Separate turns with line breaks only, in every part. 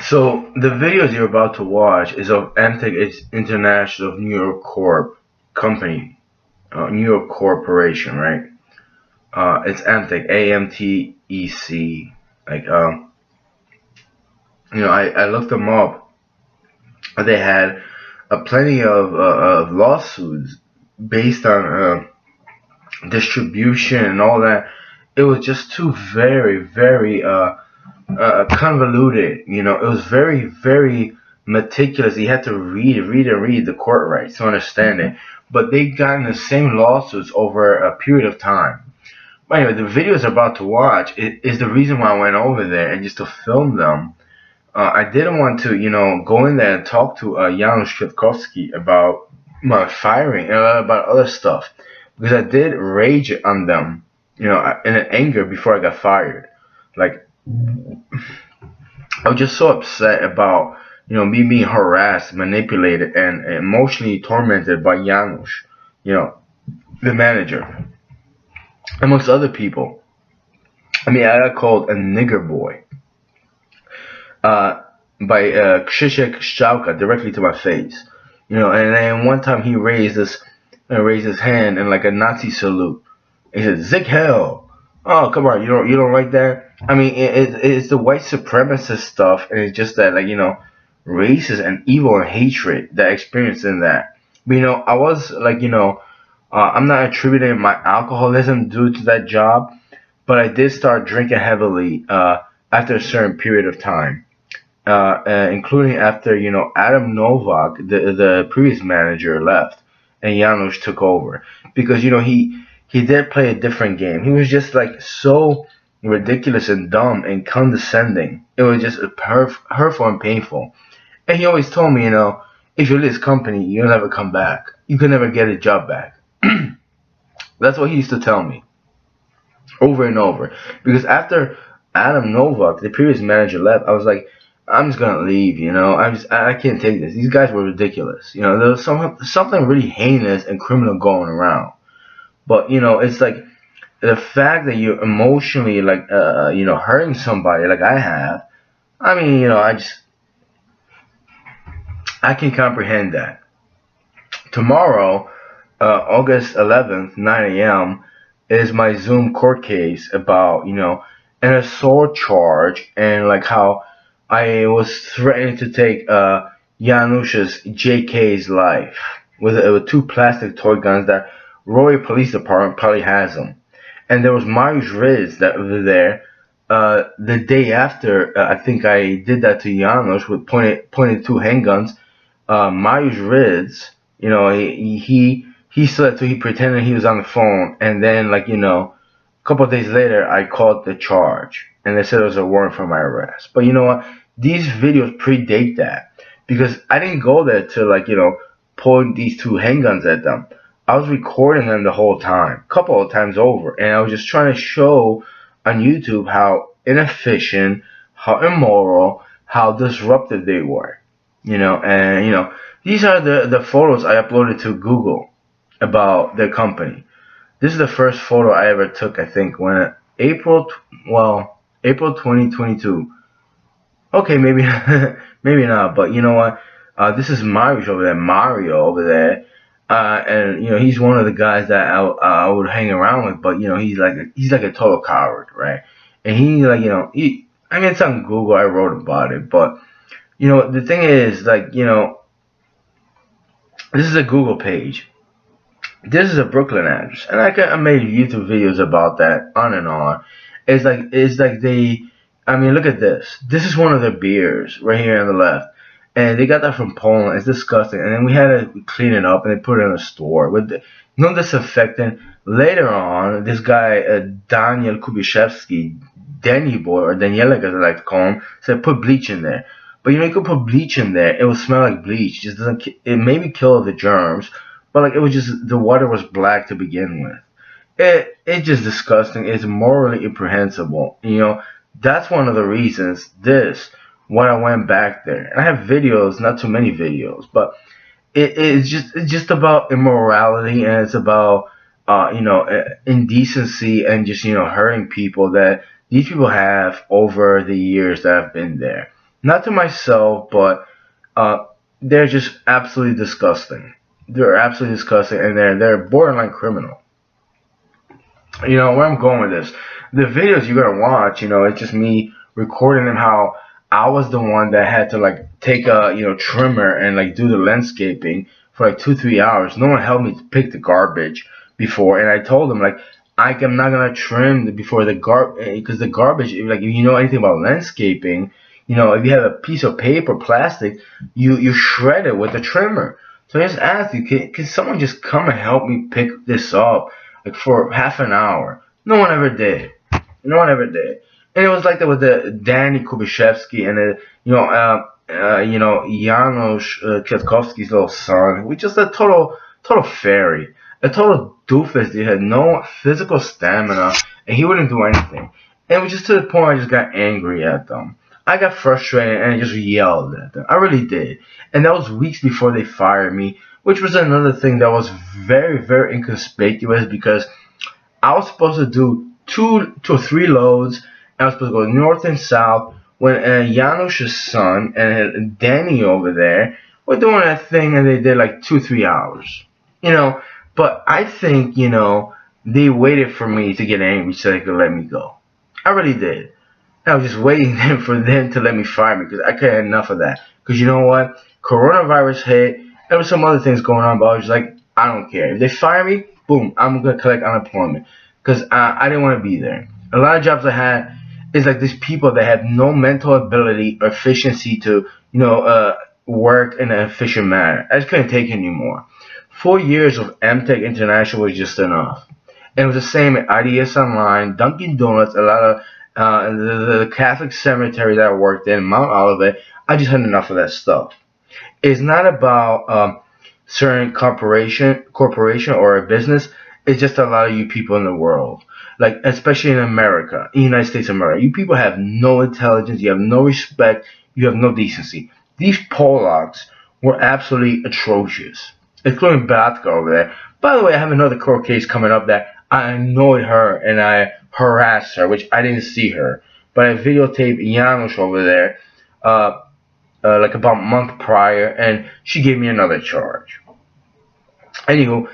So the videos you're about to watch is of Amtech International of New York Corp company, New York Corporation, right? It's Amtech, AMTEC. Like, I looked them up. They had plenty of lawsuits based on distribution and all that. It was just too very convoluted. It was very meticulous. You had to read the court rights to understand it. But they got in the same lawsuits over a period of time. But anyway, the videos I'm about to watch is the reason why I went over there and just to film them. I didn't want to, go in there and talk to Janusz Kwiatkowski about my firing and about other stuff because I did rage on them, in an anger before I got fired. Like, I was just so upset about me being harassed, manipulated, and emotionally tormented by Janusz, you know, the manager, amongst other people. I mean, I got called a nigger boy uh, by Krzysiek Szczałka directly to my face, and then one time he raised his hand in like a Nazi salute. He said, "Zig Hell." Oh, come on, you don't like that? I mean, it's the white supremacist stuff, and it's just that, like, racist and evil and hatred that I experienced in that. But I was like, I'm not attributing my alcoholism due to that job, but I did start drinking heavily after a certain period of time, including after Adam Novak, the previous manager, left and Janusz took over because he did play a different game. He was just like so ridiculous and dumb and condescending. It was just hurtful and painful. And he always told me, if you leave this company, you'll never come back. You can never get a job back. That's what he used to tell me over and over. Because after Adam Novak, the previous manager, left, I was like, I'm just gonna leave. I can't take this. These guys were ridiculous. There was something really heinous and criminal going around. But it's like the fact that you're emotionally like hurting somebody like I have. I mean, I can comprehend that. Tomorrow, August 11th, 9 a.m., is my Zoom court case about, an assault charge and like how I was threatening to take Janusz's JK's life with two plastic toy guns that Roy Police Department probably has them. And there was Marius Riz that was there the day after I think I did that to Janusz with pointed two handguns. Marius Riz, he said to he pretended he was on the phone, and then like a couple of days later I called the charge, and they said it was a warrant for my arrest. But you know what? These videos predate that because I didn't go there to like point these two handguns at them. I was recording them the whole time, a couple of times over, and I was just trying to show on YouTube how inefficient, how immoral, how disruptive they were. And these are the photos I uploaded to Google about their company. This is the first photo I ever took, I think, when April 2022. Okay, maybe maybe not, but you know what? This is Mario over there, and he's one of the guys that I would hang around with. But he's like a total coward, right? And he like I mean, it's on Google. I wrote about it, but the thing is, like, this is a Google page. This is a Brooklyn address, and I made YouTube videos about that on and on. It's like they, I mean, look at this. This is one of their beers right here on the left, and they got that from Poland. It's disgusting. And then we had to clean it up and they put it in a store with no disinfectant. Later on, this guy Daniel Kubishevsky, Danny Boy or Daniela, as I like to call him, said put bleach in there. But you could put bleach in there. It will smell like bleach. It just doesn't. It maybe kill the germs, but like it was just the water was black to begin with. It's just disgusting. It's morally reprehensible. That's one of the reasons when I went back there. And I have videos, not too many videos, but it's just about immorality, and it's about indecency and just hurting people that these people have over the years that I've been there. Not to myself, but uh, they're just absolutely disgusting. They're absolutely disgusting, and they're borderline criminal. You know where I'm going with this. The videos you're gonna watch, it's just me recording them how I was the one that had to like take a trimmer and like do the landscaping for like 2 3 hours. No one helped me to pick the garbage before, and I told them like I'm not gonna trim before the because the garbage, like if you know anything about landscaping, if you have a piece of paper, plastic, you shred it with a trimmer. So I just asked you, can someone just come and help me pick this up? Like for half an hour. No one ever did. No one ever did. And it was like that with the Danny Kubishevsky and Janos Kwiatkowski's little son, which is a total fairy, a total doofus. He had no physical stamina, and he wouldn't do anything. And it was just to the point I just got angry at them. I got frustrated and I just yelled at them. I really did. And that was weeks before they fired me, which was another thing that was very, very inconspicuous because I was supposed to do 2 to 3 loads. I was supposed to go north and south when Janusz's son and Danny over there were doing that thing and they did like 2 3 hours. You know, but I think, they waited for me to get angry so they could let me go. I really did. I was just waiting for them to let me fire me because I couldn't have enough of that. Because you know what? Coronavirus hit. There was some other things going on, but I was just like, I don't care. If they fire me, boom, I'm going to collect unemployment. Because I didn't want to be there. A lot of jobs I had is like these people that have no mental ability or efficiency to, work in an efficient manner. I just couldn't take it anymore. 4 years of MTech International was just enough. And it was the same at IDS Online, Dunkin' Donuts, a lot of the Catholic cemetery that I worked in, Mount Olivet. I just had enough of that stuff. It's not about certain corporation or a business. It's just a lot of you people in the world, like especially in America, in the United States of America. You people have no intelligence. You have no respect. You have no decency. These Polacks were absolutely atrocious, including Batka over there. By the way, I have another court case coming up that I annoyed her and I harassed her, which I didn't see her, but I videotaped Janusz over there, like about a month prior, and she gave me another charge. Anywho,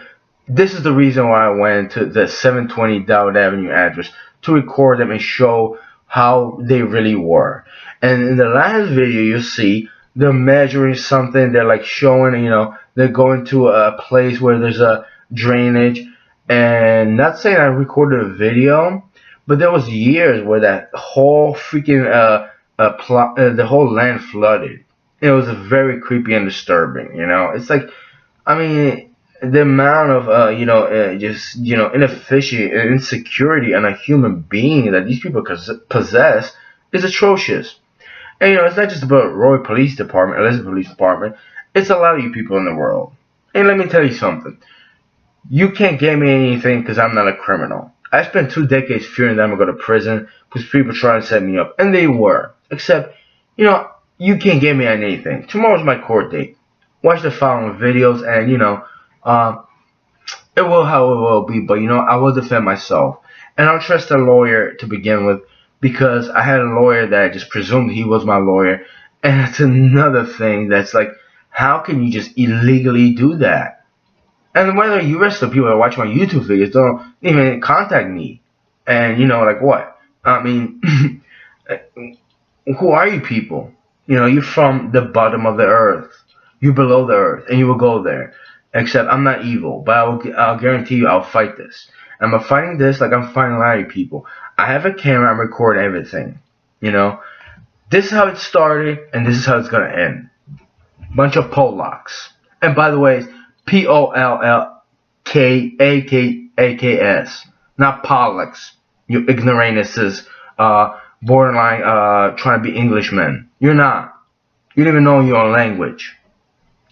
this is the reason why I went to the 720 Dowd Avenue address to record them and show how they really were. And in the last video, you see they're measuring something. They're like showing, they're going to a place where there's a drainage. And not saying I recorded a video, but there was years where that whole freaking the whole land flooded. It was very creepy and disturbing. It's like, I mean, the amount of just inefficient and insecurity in a human being that these people possess is atrocious. And it's not just about Roy Police Department, Elizabeth Police Department. It's a lot of you people in the world. And let me tell you something. You can't get me anything because I'm not a criminal. I spent 2 decades fearing that I'm going to go to prison because people try to set me up. And they were. Except, you can't get me on anything. Tomorrow's my court date. Watch the following videos and, it will how it will be. But, I will defend myself. And I'll trust a lawyer to begin with because I had a lawyer that just presumed he was my lawyer. And that's another thing that's like, how can you just illegally do that? And whether you rest of people that watch my YouTube videos don't even contact me. And, like what? I mean, who are you people? You're from the bottom of the earth. You're below the earth, and you will go there. Except I'm not evil, but I'll guarantee you I'll fight this. And I'm fighting this like I'm fighting a lot of people. I have a camera, I'm recording everything. This is how it started, and this is how it's going to end. Bunch of Polacks. And by the way, Pollakaks, not Pollocks. You ignoramuses, borderline trying to be Englishmen. You're not. You don't even know your own language.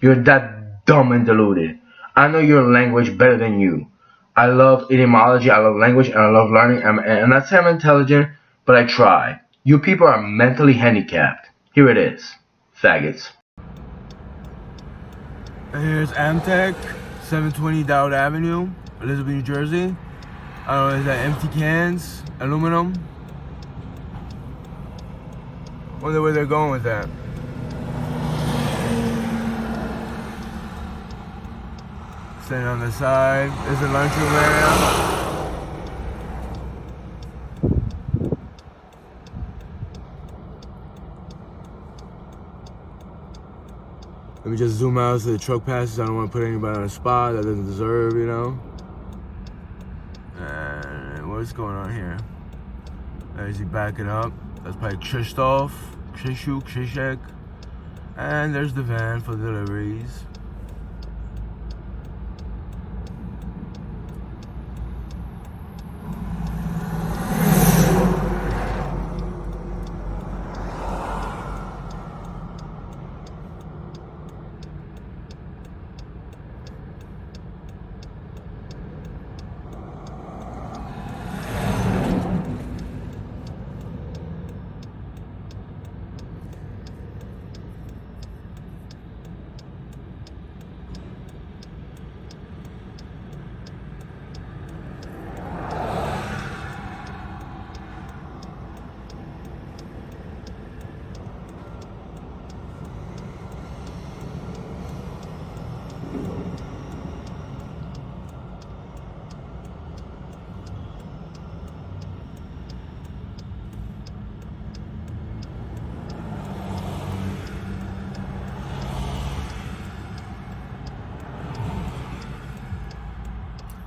You're that dumb and deluded. I know your language better than you. I love etymology, I love language, and I love learning. I'm not saying I'm intelligent, but I try. You people are mentally handicapped. Here it is. Faggots. Here's Amtech, 720 Dowd Avenue, Elizabeth, New Jersey. I don't know, is that empty cans, aluminum?
Wonder where they're going with that. Sitting on the side. There's a lunchroom area. Let me just zoom out so the truck passes. I don't want to put anybody on a spot that doesn't deserve, you know. And what's going on here? There's he backing up. That's probably Krzysztof, Krzyszek. And there's the van for deliveries.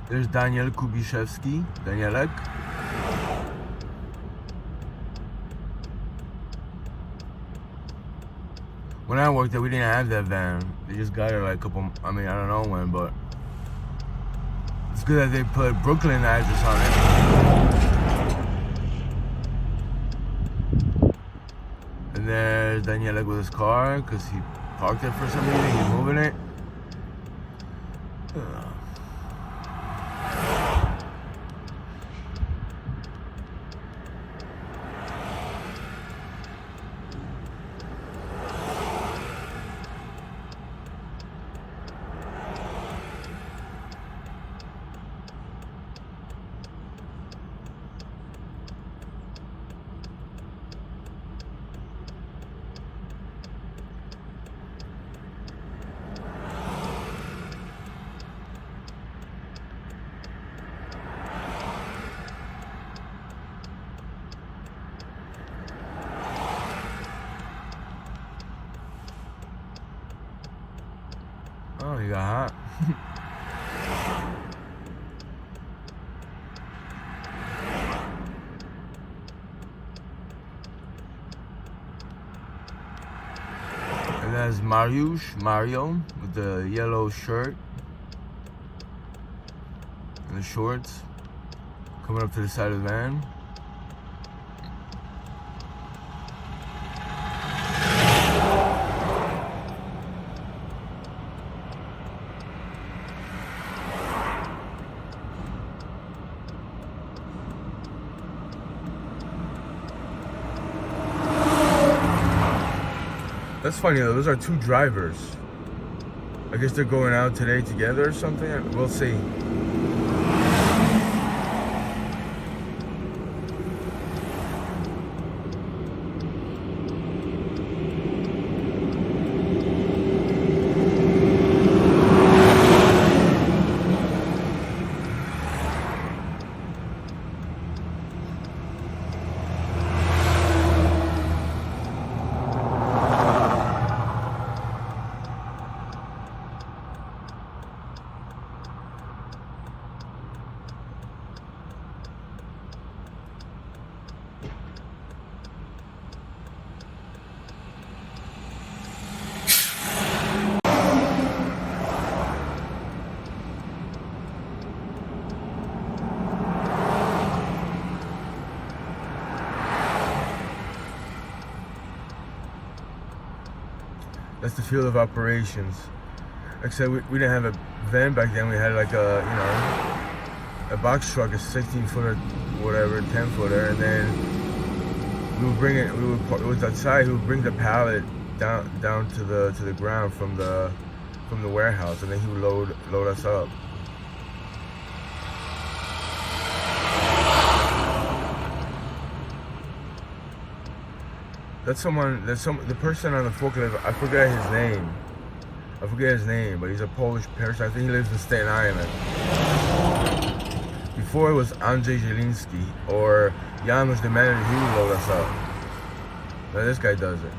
There's Daniel Kubiszewski, Danielek. When I worked there, we didn't have that van. They just got it like a couple, I mean, I don't know when, but it's good that they put Brooklyn address on it. And there's Danielek with his car, because he parked it for some reason, he's moving it. Oh, you got hot. And that's Mario, with the yellow shirt and the shorts, coming up to the side of the van. That's funny though, those are two drivers. I guess they're going out today together or something. We'll see. That's the field of operations. Like I said, we didn't have a van back then. We had like a, you know, a box truck, a 16-footer, whatever, 10-footer, and then we would bring it. It was outside. We would bring the pallet down to the ground from the warehouse, and then he would load us up. The person on the forklift, I forget his name. But he's a Polish person. I think he lives in Staten Island. Before it was Andrzej Zieliński or Janusz the manager, he would load us up. Now this guy does it.